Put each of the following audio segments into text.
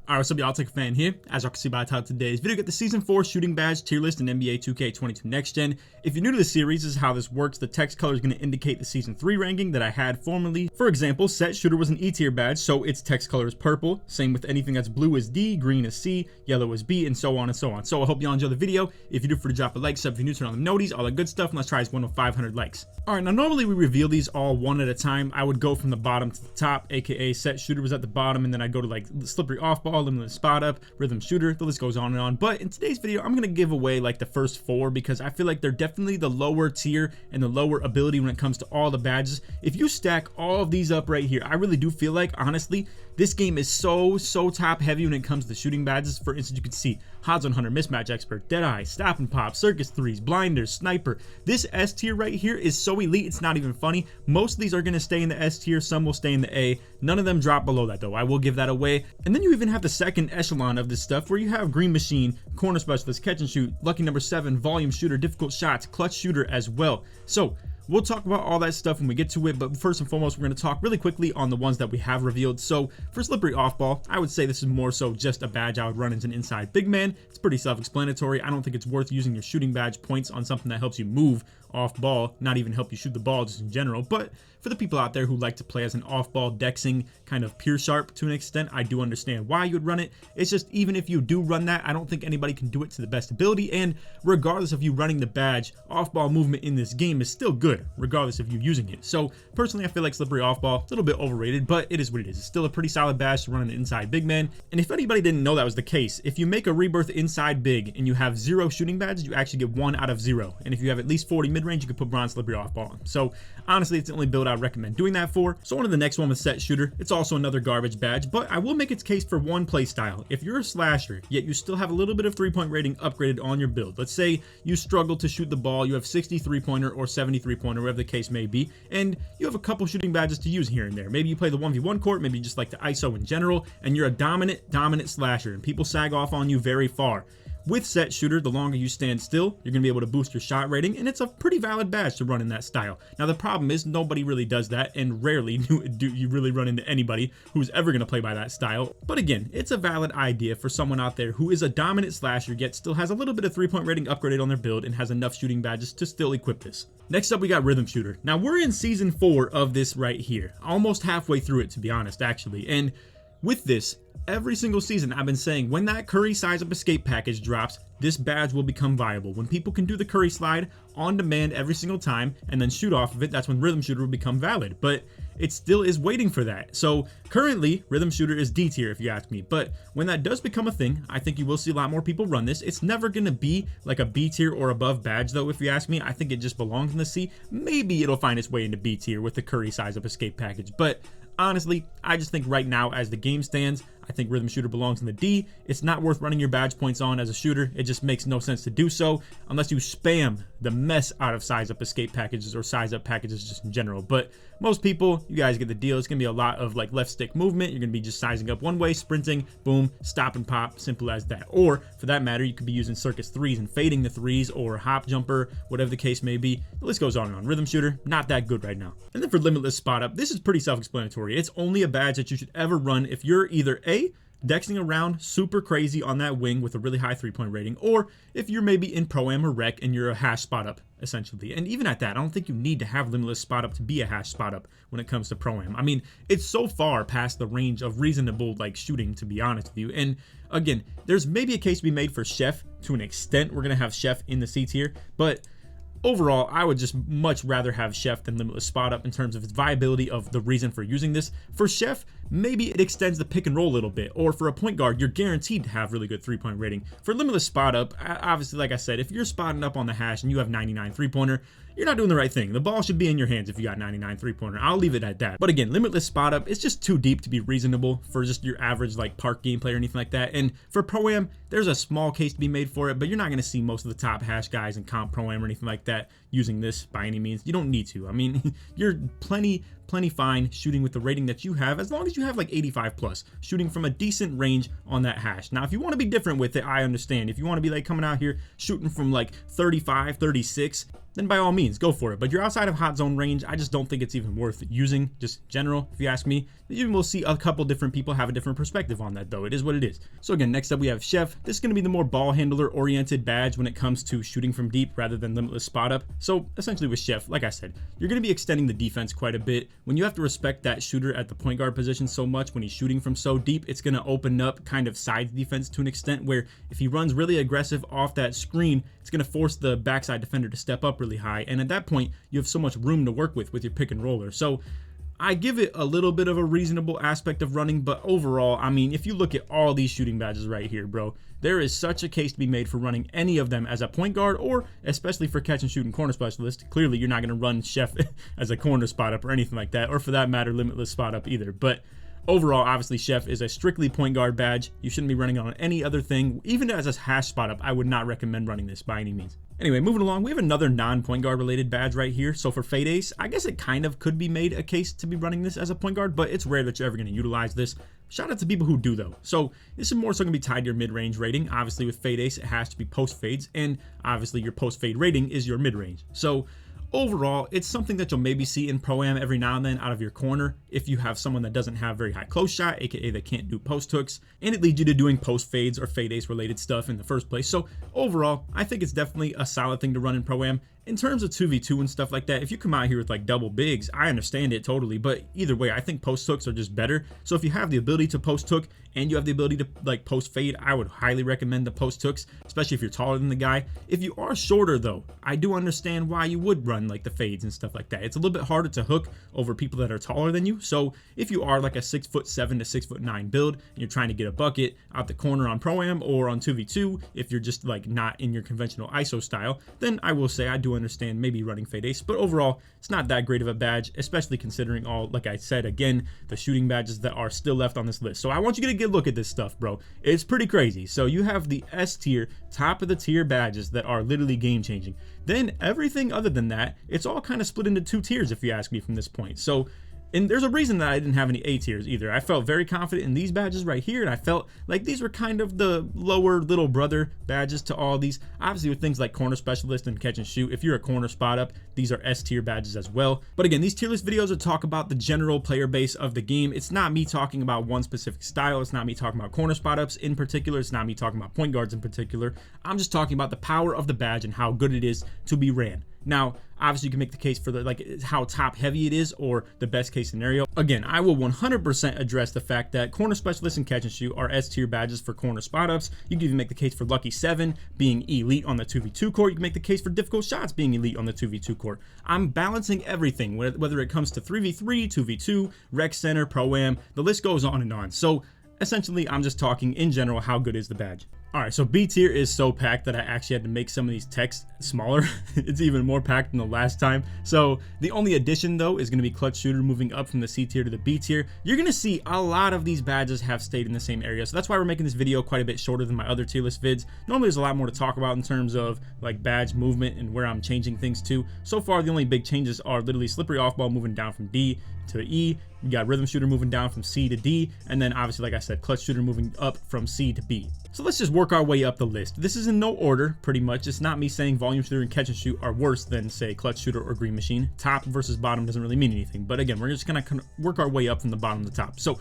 Alright, what's up y'all, LakerFan here. As y'all can see by the title of today's video, get the Season 4 shooting badge tier list in NBA 2K22 Next Gen. If you're new to the series, this is how this works. The text color is going to indicate the Season 3 ranking that I had formerly. For example, set shooter was an E tier badge, so its text color is purple. Same with anything that's blue is D, green is C, yellow is B, and so on and so on. So I hope y'all enjoy the video. If you do, for to drop a like, sub if you're new, turn on the noties, all that good stuff, and let's try this one with 500 likes. Alright, now normally we reveal these all one at a time. I would go from the bottom to the top, aka set shooter was at the bottom, and then I'd go to like slippery off ball, limitless spot up, rhythm shooter, the list goes on and on. But in today's video, I'm gonna give away like the first 4 because I feel like they're definitely the lower tier and the lower ability when it comes to all the badges. If you stack all of these up right here, I really do feel like, honestly, this game is so top heavy when it comes to shooting badges. For instance, you can see odds on hunter, mismatch expert, deadeye, stop and pop, circus threes, blinders, sniper. This S tier right here is so elite, it's not even funny. Most of these are going to stay in the S tier, some will stay in the A. None of them drop below that though, I will give that away. And then you even have the second echelon of this stuff where you have green machine, corner specialist, catch and shoot, lucky number 7, volume shooter, difficult shots, clutch shooter as well. So we'll talk about all that stuff when we get to it, but first and foremost, we're going to talk really quickly on the ones that we have revealed. So for slippery off ball, I would say this is more so just a badge I would run as an inside big man. It's pretty self-explanatory. I don't think it's worth using your shooting badge points on something that helps you move off ball, not even help you shoot the ball just in general. But for the people out there who like to play as an off ball dexing kind of pure sharp to an extent, I do understand why you would run it. It's just, even if you do run that, I don't think anybody can do it to the best ability. And regardless of you running the badge, off ball movement in this game is still good regardless of you using it. So personally, I feel like slippery off ball, a little bit overrated, but it is what it is. It's still a pretty solid badge to run an inside big man. And if anybody didn't know that was the case, if you make a rebirth inside big and you have 0 shooting badges, you actually get 1 out of 0. And if you have at least 40 mid range, you can put bronze slippery off ball on. So honestly, it's the only build I recommend doing that for. So on to the next one with set shooter. It's also another garbage badge, but I will make its case for one play style. If you're a slasher, yet you still have a little bit of 3-point rating upgraded on your build. Let's say you struggle to shoot the ball, you have 63-pointer or 73-pointer, whatever the case may be, and you have a couple shooting badges to use here and there. Maybe you play the 1v1 court, maybe you just like the ISO in general, and you're a dominant slasher, and people sag off on you very far. With set shooter, the longer you stand still, you're going to be able to boost your shot rating, and it's a pretty valid badge to run in that style. Now, the problem is nobody really does that, and rarely do you really run into anybody who's ever going to play by that style. But again, it's a valid idea for someone out there who is a dominant slasher, yet still has a little bit of 3-point rating upgraded on their build and has enough shooting badges to still equip this. Next up, we got rhythm shooter. Now, we're in season 4 of this right here, almost halfway through it, to be honest, actually. And with this, every single season I've been saying, when that Curry size up escape package drops, this badge will become viable. When people can do the Curry slide on demand every single time and then shoot off of it, that's when rhythm shooter will become valid. But it still is waiting for that. So currently, rhythm shooter is D tier if you ask me. But when that does become a thing, I think you will see a lot more people run this. It's never going to be like a B tier or above badge though, if you ask me. I think it just belongs in the C. Maybe it'll find its way into B tier with the Curry size up escape package. But honestly, I just think right now, as the game stands, I think rhythm shooter belongs in the D. It's not worth running your badge points on as a shooter. It just makes no sense to do so unless you spam the mess out of size up escape packages or size up packages just in general. But most people, you guys get the deal. It's gonna be a lot of like left stick movement. You're gonna be just sizing up one way, sprinting, boom, stop and pop, simple as that. Or for that matter, you could be using circus threes and fading the threes, or hop jumper, whatever the case may be. The list goes on and on. Rhythm shooter, not that good right now. And then for limitless spot up, this is pretty self-explanatory. It's only a badge that you should ever run if you're either dexing around super crazy on that wing with a really high 3-point rating, or if you're maybe in pro-am or rec and you're a hash spot up essentially. And even at that, I don't think you need to have limitless spot up to be a hash spot up when it comes to pro-am. I mean, it's so far past the range of reasonable like shooting, to be honest with you. And again, there's maybe a case to be made for chef to an extent. We're gonna have chef in the C tier, but overall, I would just much rather have Chef than limitless spot up in terms of its viability of the reason for using this. For Chef, maybe it extends the pick and roll a little bit, or for a point guard, you're guaranteed to have really good 3-point rating. For limitless spot up, obviously, like I said, if you're spotting up on the hash and you have 99 3-pointer, you're not doing the right thing. The ball should be in your hands if you got 99 3-pointer. I'll leave it at that. But again, limitless spot up, it's just too deep to be reasonable for just your average like park gameplay or anything like that. And for pro-am, there's a small case to be made for it, but you're not going to see most of the top hash guys in comp pro-am or anything like that using this by any means. You don't need to. I mean, you're plenty fine shooting with the rating that you have, as long as you have like 85 plus, shooting from a decent range on that hash. Now, if you want to be different with it, I understand. If you want to be like coming out here shooting from like 35, 36, then by all means go for it. But you're outside of hot zone range, I just don't think it's even worth using, just in general, if you ask me. Even we'll see a couple different people have a different perspective on that, though. It is what it is. So again, next up we have Chef. This is going to be the more ball handler oriented badge when it comes to shooting from deep rather than limitless spot up. So essentially with Chef, like I said, you're going to be extending the defense quite a bit. When you have to respect that shooter at the point guard position so much when he's shooting from so deep, it's going to open up kind of side defense to an extent where if he runs really aggressive off that screen, it's going to force the backside defender to step up really high. And at that point, you have so much room to work with your pick and roller. So I give it a little bit of a reasonable aspect of running, but overall, I mean, if you look at all these shooting badges right here, bro, there is such a case to be made for running any of them as a point guard, or especially for catch and shoot and corner specialist. Clearly, you're not going to run Chef as a corner spot up or anything like that, or for that matter, limitless spot up either. But overall, obviously, Chef is a strictly point guard badge. You shouldn't be running on any other thing. Even as a hash spot up, I would not recommend running this by any means. Anyway, moving along, we have another non-point guard related badge right here. So for Fade Ace, I guess it kind of could be made a case to be running this as a point guard, but it's rare that you're ever going to utilize this. Shout out to people who do, though. So this is more so going to be tied to your mid-range rating. Obviously, with Fade Ace, it has to be post-fades, and obviously your post-fade rating is your mid-range. So overall, it's something that you'll maybe see in Pro-Am every now and then out of your corner if you have someone that doesn't have very high close shot, aka they can't do post hooks, and it leads you to doing post fades or Fade Ace related stuff in the first place. So overall, I think it's definitely a solid thing to run in Pro-Am. In terms of 2v2 and stuff like that, if you come out here with like double bigs, I understand it totally, but either way, I think post hooks are just better. So if you have the ability to post hook and you have the ability to like post fade, I would highly recommend the post hooks, especially if you're taller than the guy. If you are shorter though, I do understand why you would run like the fades and stuff like that. It's a little bit harder to hook over people that are taller than you. So if you are like a 6'7" to 6'9" build and you're trying to get a bucket out the corner on Pro-Am or on 2v2, if you're just like not in your conventional ISO style, then I will say I do understand maybe running Fade Ace, but overall it's not that great of a badge, especially considering all, like I said again, the shooting badges that are still left on this list. So I want you to get a good look at this stuff, bro. It's pretty crazy. So you have the S tier, top of the tier badges that are literally game changing. Then everything other than that, it's all kind of split into two tiers if you ask me from this point. So and there's a reason that I didn't have any A tiers either. I felt very confident in these badges right here, and I felt like these were kind of the lower little brother badges to all these. Obviously with things like corner specialist and catch and shoot, if you're a corner spot up, these are S tier badges as well. But again, these tier list videos are talk about the general player base of the game. It's not me talking about one specific style. It's not me talking about corner spot ups in particular. It's not me talking about point guards in particular. I'm just talking about the power of the badge and how good it is to be ran. Now, obviously you can make the case for the like how top heavy it is or the best case scenario. Again, I will 100% address the fact that corner specialists and catch and shoot are S tier badges for corner spot ups. You can even make the case for Lucky 7 being elite on the 2v2 court. You can make the case for difficult shots being elite on the 2v2 court. I'm balancing everything, whether it comes to 3v3, 2v2, rec center, Pro-Am, the list goes on and on. So essentially, I'm just talking in general, how good is the badge. Alright, so B tier is so packed that I actually had to make some of these texts smaller. It's even more packed than the last time. So the only addition though is going to be clutch shooter moving up from the C tier to the B tier. You're going to see a lot of these badges have stayed in the same area. So that's why we're making this video quite a bit shorter than my other tier list vids. Normally there's a lot more to talk about in terms of like badge movement and where I'm changing things to. So far the only big changes are literally slippery off ball moving down from D to E. You got rhythm shooter moving down from C to D, and then obviously, like I said, clutch shooter moving up from C to B. So let's just work our way up the list. This is in no order, pretty much. It's not me saying volume shooter and catch and shoot are worse than, say, clutch shooter or green machine. Top versus bottom doesn't really mean anything, but again, we're just gonna kind of work our way up from the bottom to the top. So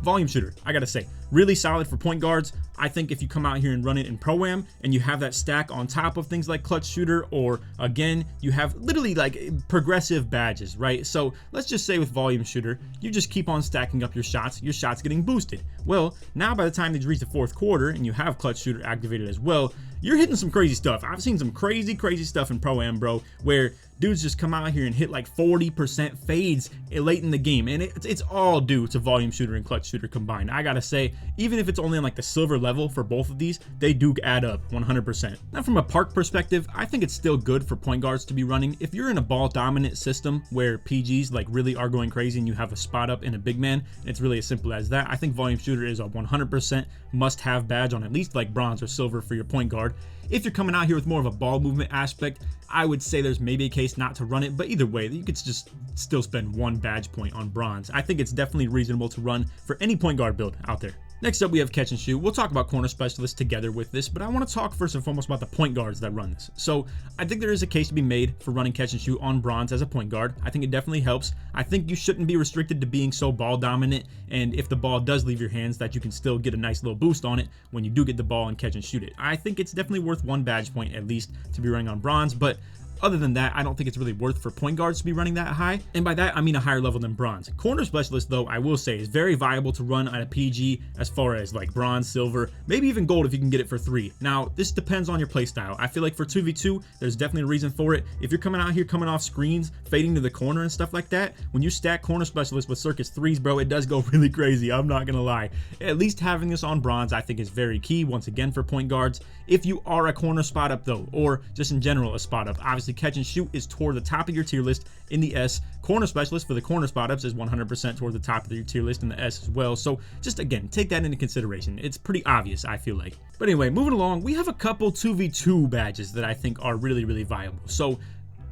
volume shooter, I gotta say, really solid for point guards. I think if you come out here and run it in Pro-Am and you have that stack on top of things like clutch shooter, or again, you have literally like progressive badges, right? So let's just say with volume shooter, you just keep on stacking up your shots getting boosted. Well, now by the time they reach the fourth quarter and you have clutch shooter activated as well, you're hitting some crazy stuff. I've seen some crazy stuff in Pro-Am, bro, where dudes just come out here and hit like 40% fades late in the game, and it's all due to volume shooter and clutch shooter combined. I gotta say, even if it's only on like the silver level for both of these, they do add up 100%. Now from a park perspective, I think it's still good for point guards to be running. If you're in a ball dominant system where PGs like really are going crazy and you have a spot up and a big man, it's really as simple as that. I think volume shooter is a 100% must have badge on at least like bronze or silver for your point guard. If you're coming out here with more of a ball movement aspect, I would say there's maybe a case not to run it, but either way, you could just still spend one badge point on bronze. I think it's definitely reasonable to run for any point guard build out there. Next up, we have catch and shoot. We'll talk about corner specialists together with this, but I want to talk first and foremost about the point guards that run this. So I think there is a case to be made for running catch and shoot on bronze as a point guard. I think it definitely helps. I think you shouldn't be restricted to being so ball dominant, and if the ball does leave your hands, that you can still get a nice little boost on it when you do get the ball and catch and shoot it. I think it's definitely worth 1 badge point at least to be running on bronze, but other than that, I don't think it's really worth for point guards to be running that high. And by that, I mean a higher level than bronze. Corner specialist, though, I will say is very viable to run at a PG as far as like bronze, silver, maybe even gold if you can get it for 3. Now, this depends on your play style. I feel like for 2v2, there's definitely a reason for it. If you're coming out here, coming off screens, fading to the corner and stuff like that, when you stack corner specialist with circus 3s, bro, it does go really crazy. I'm not gonna lie. At least having this on bronze, I think is very key, once again, for point guards. If you are a corner spot up, though, or just in general a spot up, obviously catch and shoot is toward the top of your tier list in the S. Corner specialist for the corner spot ups is 100% toward the top of your tier list in the S as well. So just again, take that into consideration. It's pretty obvious, I feel like. But anyway, moving along, we have a couple 2v2 badges that I think are really, really viable. So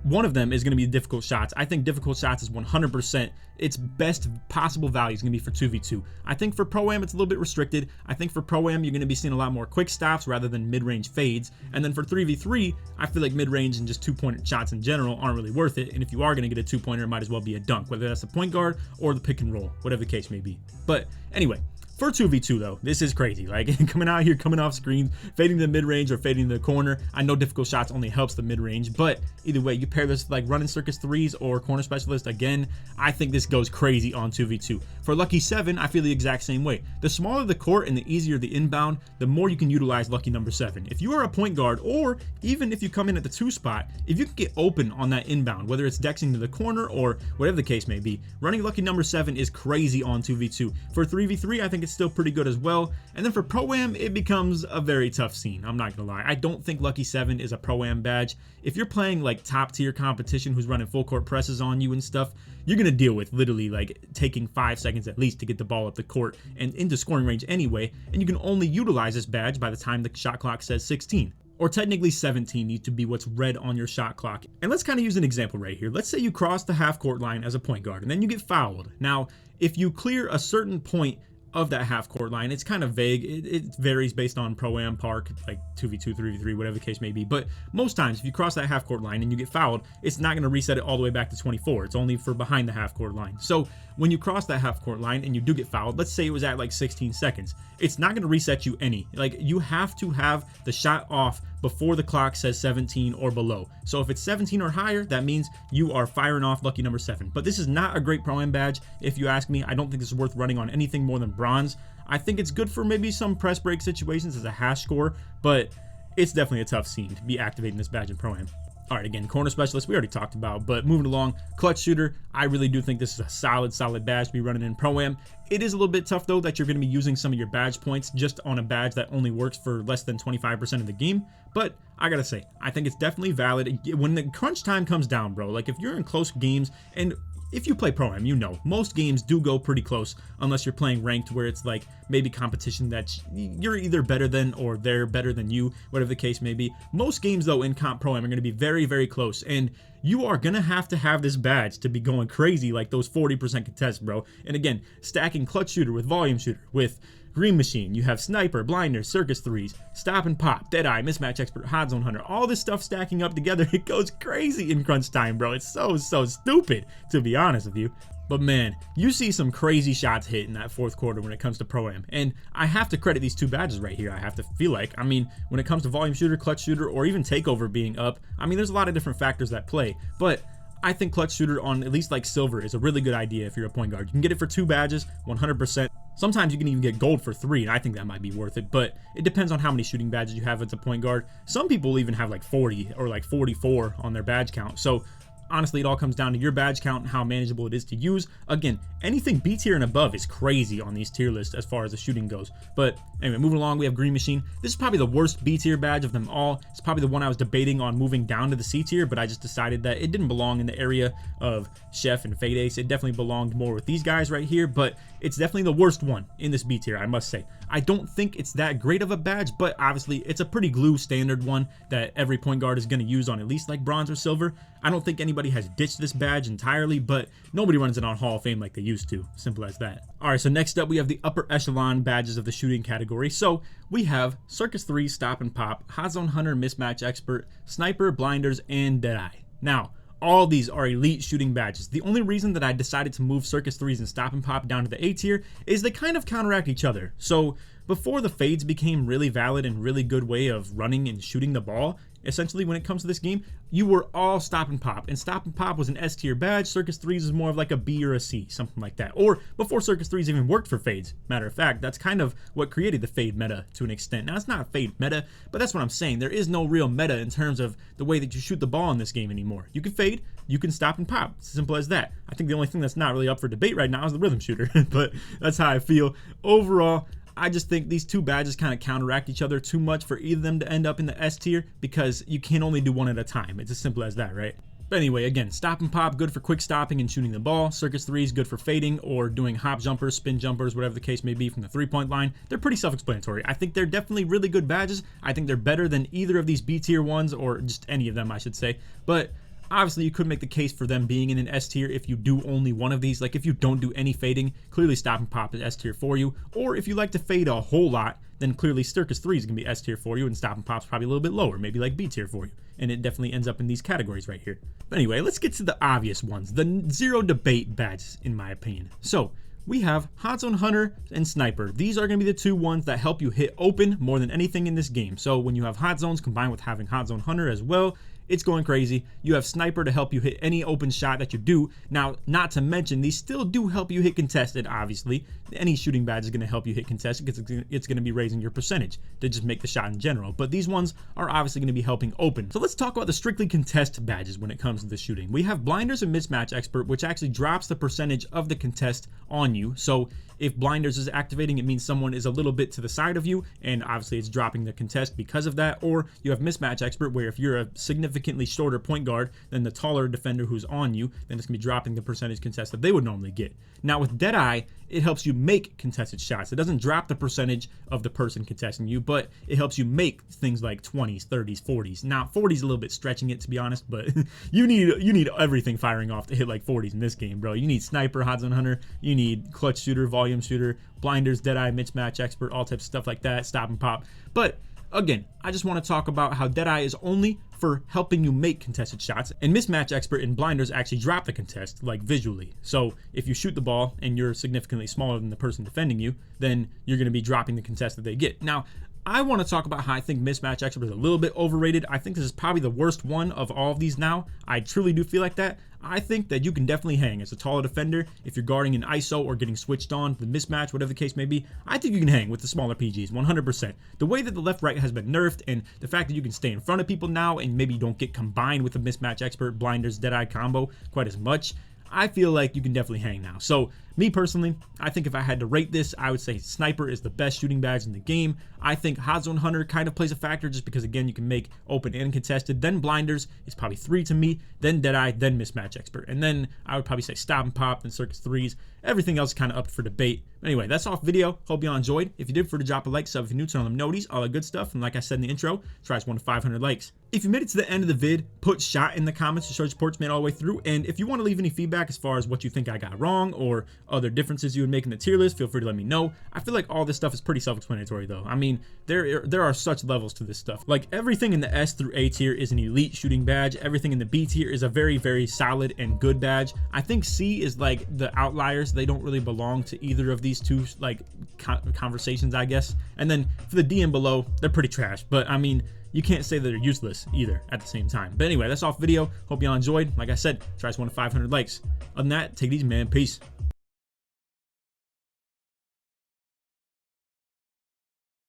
one of them is going to be difficult shots. I think difficult shots is 100% its best possible value is going to be for 2v2. I think for Pro-Am, it's a little bit restricted. I think for Pro-Am, you're going to be seeing a lot more quick stops rather than mid-range fades. And then for 3v3, I feel like mid-range and just 2-point shots in general aren't really worth it. And if you are going to get a 2-pointer, it might as well be a dunk, whether that's a point guard or the pick and roll, whatever the case may be. But anyway, for 2v2 though, this is crazy. Like coming out here, coming off screen, fading to the mid-range or fading to the corner. I know difficult shots only helps the mid-range, but either way, you pair this with like running circus 3s or corner specialist, again, I think this goes crazy on 2v2. For Lucky 7, I feel the exact same way. The smaller the court and the easier the inbound, the more you can utilize Lucky number 7. If you are a point guard, or even if you come in at the 2 spot, if you can get open on that inbound, whether it's dexing to the corner or whatever the case may be, running Lucky number 7 is crazy on 2v2. For 3v3, I think it's still pretty good as well. And then for Pro-Am, it becomes a very tough scene. I'm not gonna lie. I don't think Lucky 7 is a Pro-Am badge. If you're playing like top tier competition who's running full court presses on you and stuff, you're gonna deal with literally like taking 5 seconds at least to get the ball up the court and into scoring range anyway, and you can only utilize this badge by the time the shot clock says 16. Or technically 17 needs to be what's red on your shot clock. And let's kind of use an example right here. Let's say you cross the half court line as a point guard and then you get fouled. Now, if you clear a certain point of that half court line, it's kind of vague. It varies based on Pro-Am, Park, like 2v2, 3v3, whatever the case may be. But most times, if you cross that half court line and you get fouled, it's not going to reset it all the way back to 24. It's only for behind the half court line. So when you cross that half court line and you do get fouled, let's say it was at like 16 seconds, it's not going to reset you any. Like, you have to have the shot off before the clock says 17 or below. So if it's 17 or higher, that means you are firing off Lucky number 7. But this is not a great Pro-Am badge, if you ask me. I don't think this is worth running on anything more than bronze. I think it's good for maybe some press break situations as a hash score, but it's definitely a tough scene to be activating this badge in Pro-Am. All right, again, corner specialist, we already talked about, but moving along, clutch shooter, I really do think this is a solid badge to be running in Pro-Am. It is a little bit tough, though, that you're going to be using some of your badge points just on a badge that only works for less than 25% of the game, but I gotta say, I think it's definitely valid. When the crunch time comes down, bro, like if you're in close games, and if you play Pro-Am, you know, most games do go pretty close unless you're playing ranked where it's like maybe competition that you're either better than or they're better than you, whatever the case may be. Most games, though, in comp Pro-Am are going to be very close, and you are going to have this badge to be going crazy like those 40% contests, bro. And again, stacking clutch shooter with volume shooter with green machine, you have sniper, blinder, circus 3s, stop and pop, deadeye, mismatch expert, hot zone hunter, all this stuff stacking up together, it goes crazy in crunch time, bro. It's so stupid, to be honest with you. But man, you see some crazy shots hit in that fourth quarter when it comes to Pro-Am. And I have to credit these 2 badges right here, I have to feel like. I mean, when it comes to volume shooter, clutch shooter, or even takeover being up, I mean, there's a lot of different factors that play. But I think clutch shooter on at least like silver is a really good idea if you're a point guard. You can get it for 2 badges, 100%. Sometimes you can even get gold for 3, and I think that might be worth it, but it depends on how many shooting badges you have as a point guard. Some people even have like 40 or like 44 on their badge count. So honestly, it all comes down to your badge count and how manageable it is to use. Again, anything B tier and above is crazy on these tier lists as far as the shooting goes. But anyway, moving along, we have Green Machine. This is probably the worst B tier badge of them all. It's probably the one I was debating on moving down to the C tier, but I just decided that it didn't belong in the area of Chef and Fade Ace. It definitely belonged more with these guys right here, but it's definitely the worst one in this B tier, I must say. I don't think it's that great of a badge, but obviously it's a pretty glue standard one that every point guard is going to use on at least like bronze or silver. I don't think anybody has ditched this badge entirely, but nobody runs it on Hall of Fame like they used to. Simple as that. All right, so next up we have the upper echelon badges of the shooting category. So we have Circus 3, Stop and Pop, Hot Zone Hunter, Mismatch Expert, Sniper, Blinders, and Deadeye. Now, all these are elite shooting badges. The only reason that I decided to move Circus 3s and Stop and Pop down to the A tier is they kind of counteract each other. So before the fades became really valid and really good way of running and shooting the ball, essentially when it comes to this game, you were all Stop and Pop. And Stop and Pop was an S tier badge. Circus 3s is more of like a B or a C, something like that. Or before Circus 3s even worked for fades. Matter of fact, that's kind of what created the fade meta to an extent. Now, it's not a fade meta, but that's what I'm saying. There is no real meta in terms of the way that you shoot the ball in this game anymore. You can fade, you can Stop and Pop. It's as simple as that. I think the only thing that's not really up for debate right now is the rhythm shooter, but that's how I feel. Overall, I just think these two badges kind of counteract each other too much for either of them to end up in the S tier because you can only do one at a time. It's as simple as that, right? But anyway, again, Stop and Pop, good for quick stopping and shooting the ball. Circus 3 is good for fading or doing hop jumpers, spin jumpers, whatever the case may be from the three-point line. They're pretty self-explanatory. I think they're definitely really good badges. I think they're better than either of these B tier ones, or just any of them, I should say. But obviously, you could make the case for them being in an S tier if you do only one of these. Like if you don't do any fading, clearly Stop and Pop is S tier for you. Or if you like to fade a whole lot, then clearly Circus 3 is going to be S tier for you, and Stop and Pop's probably a little bit lower, maybe like B tier for you. And it definitely ends up in these categories right here. But anyway, let's get to the obvious ones, the zero debate badges, in my opinion. So we have Hot Zone Hunter and Sniper. These are going to be the two ones that help you hit open more than anything in this game. So when you have Hot Zones combined with having Hot Zone Hunter as well, it's going crazy. You have Sniper to help you hit any open shot that you do. Now, not to mention, these still do help you hit contested, obviously. Any shooting badge is going to help you hit contested because it's going to be raising your percentage to just make the shot in general. But these ones are obviously going to be helping open. So let's talk about the strictly contest badges when it comes to the shooting. We have Blinders and Mismatch Expert, which actually drops the percentage of the contest on you. So if Blinders is activating, it means someone is a little bit to the side of you, and obviously it's dropping the contest because of that. Or you have Mismatch Expert, where if you're a significantly shorter point guard than the taller defender who's on you, then it's going to be dropping the percentage contest that they would normally get. Now with Deadeye, it helps you make contested shots. It doesn't drop the percentage of the person contesting you, but it helps you make things like 20s, 30s, 40s. Now 40s a little bit stretching it, to be honest, but you need everything firing off to hit like 40s in this game, bro. You need Sniper, Hot Zone Hunter, you need Clutch Shooter, Volume Shooter, Blinders, Deadeye, Mismatch Expert, all types of stuff like that, Stop and Pop. But again, I just want to talk about how Deadeye is only for helping you make contested shots, and Mismatch Expert and Blinders actually drop the contest, like visually. So if you shoot the ball and you're significantly smaller than the person defending you, then you're going to be dropping the contest that they get. Now, I want to talk about how I think Mismatch Expert is a little bit overrated. I think this is probably the worst one of all of these now. I truly do feel like that. I think that you can definitely hang as a taller defender if you're guarding an ISO or getting switched on the mismatch, whatever the case may be. I think you can hang with the smaller PGs 100%. The way that the left-right has been nerfed, and the fact that you can stay in front of people now and maybe you don't get combined with the Mismatch Expert, Blinders, Deadeye combo quite as much, I feel like you can definitely hang now. So me personally, I think if I had to rate this, I would say Sniper is the best shooting badge in the game. I think Hot Zone Hunter kind of plays a factor just because, again, you can make open and contested. Then Blinders is probably 3 to me, then Deadeye, then Mismatch Expert. And then I would probably say Stop and Pop, then Circus 3s. Everything else kind of up for debate. Anyway, that's all for the video. Hope you all enjoyed. If you did, feel free to drop a like, sub if you're new, turn on them noties, all that good stuff. And like I said in the intro, try us 1 to 500 likes. If you made it to the end of the vid, put shot in the comments to show support's made all the way through. And if you want to leave any feedback as far as what you think I got wrong or other differences you would make in the tier list, feel free to let me know. I feel like all this stuff is pretty self-explanatory though. I mean, there are such levels to this stuff. Like everything in the S through A tier is an elite shooting badge. Everything in the B tier is a very, very solid and good badge. I think C is like the outliers. They don't really belong to either of these two like conversations, I guess. And then for the D and below, they're pretty trash. But I mean, you can't say that they're useless either at the same time. But anyway, that's all for the video. Hope y'all enjoyed. Like I said, try us 1 to 500 likes. Other than that, take it easy, man. Peace.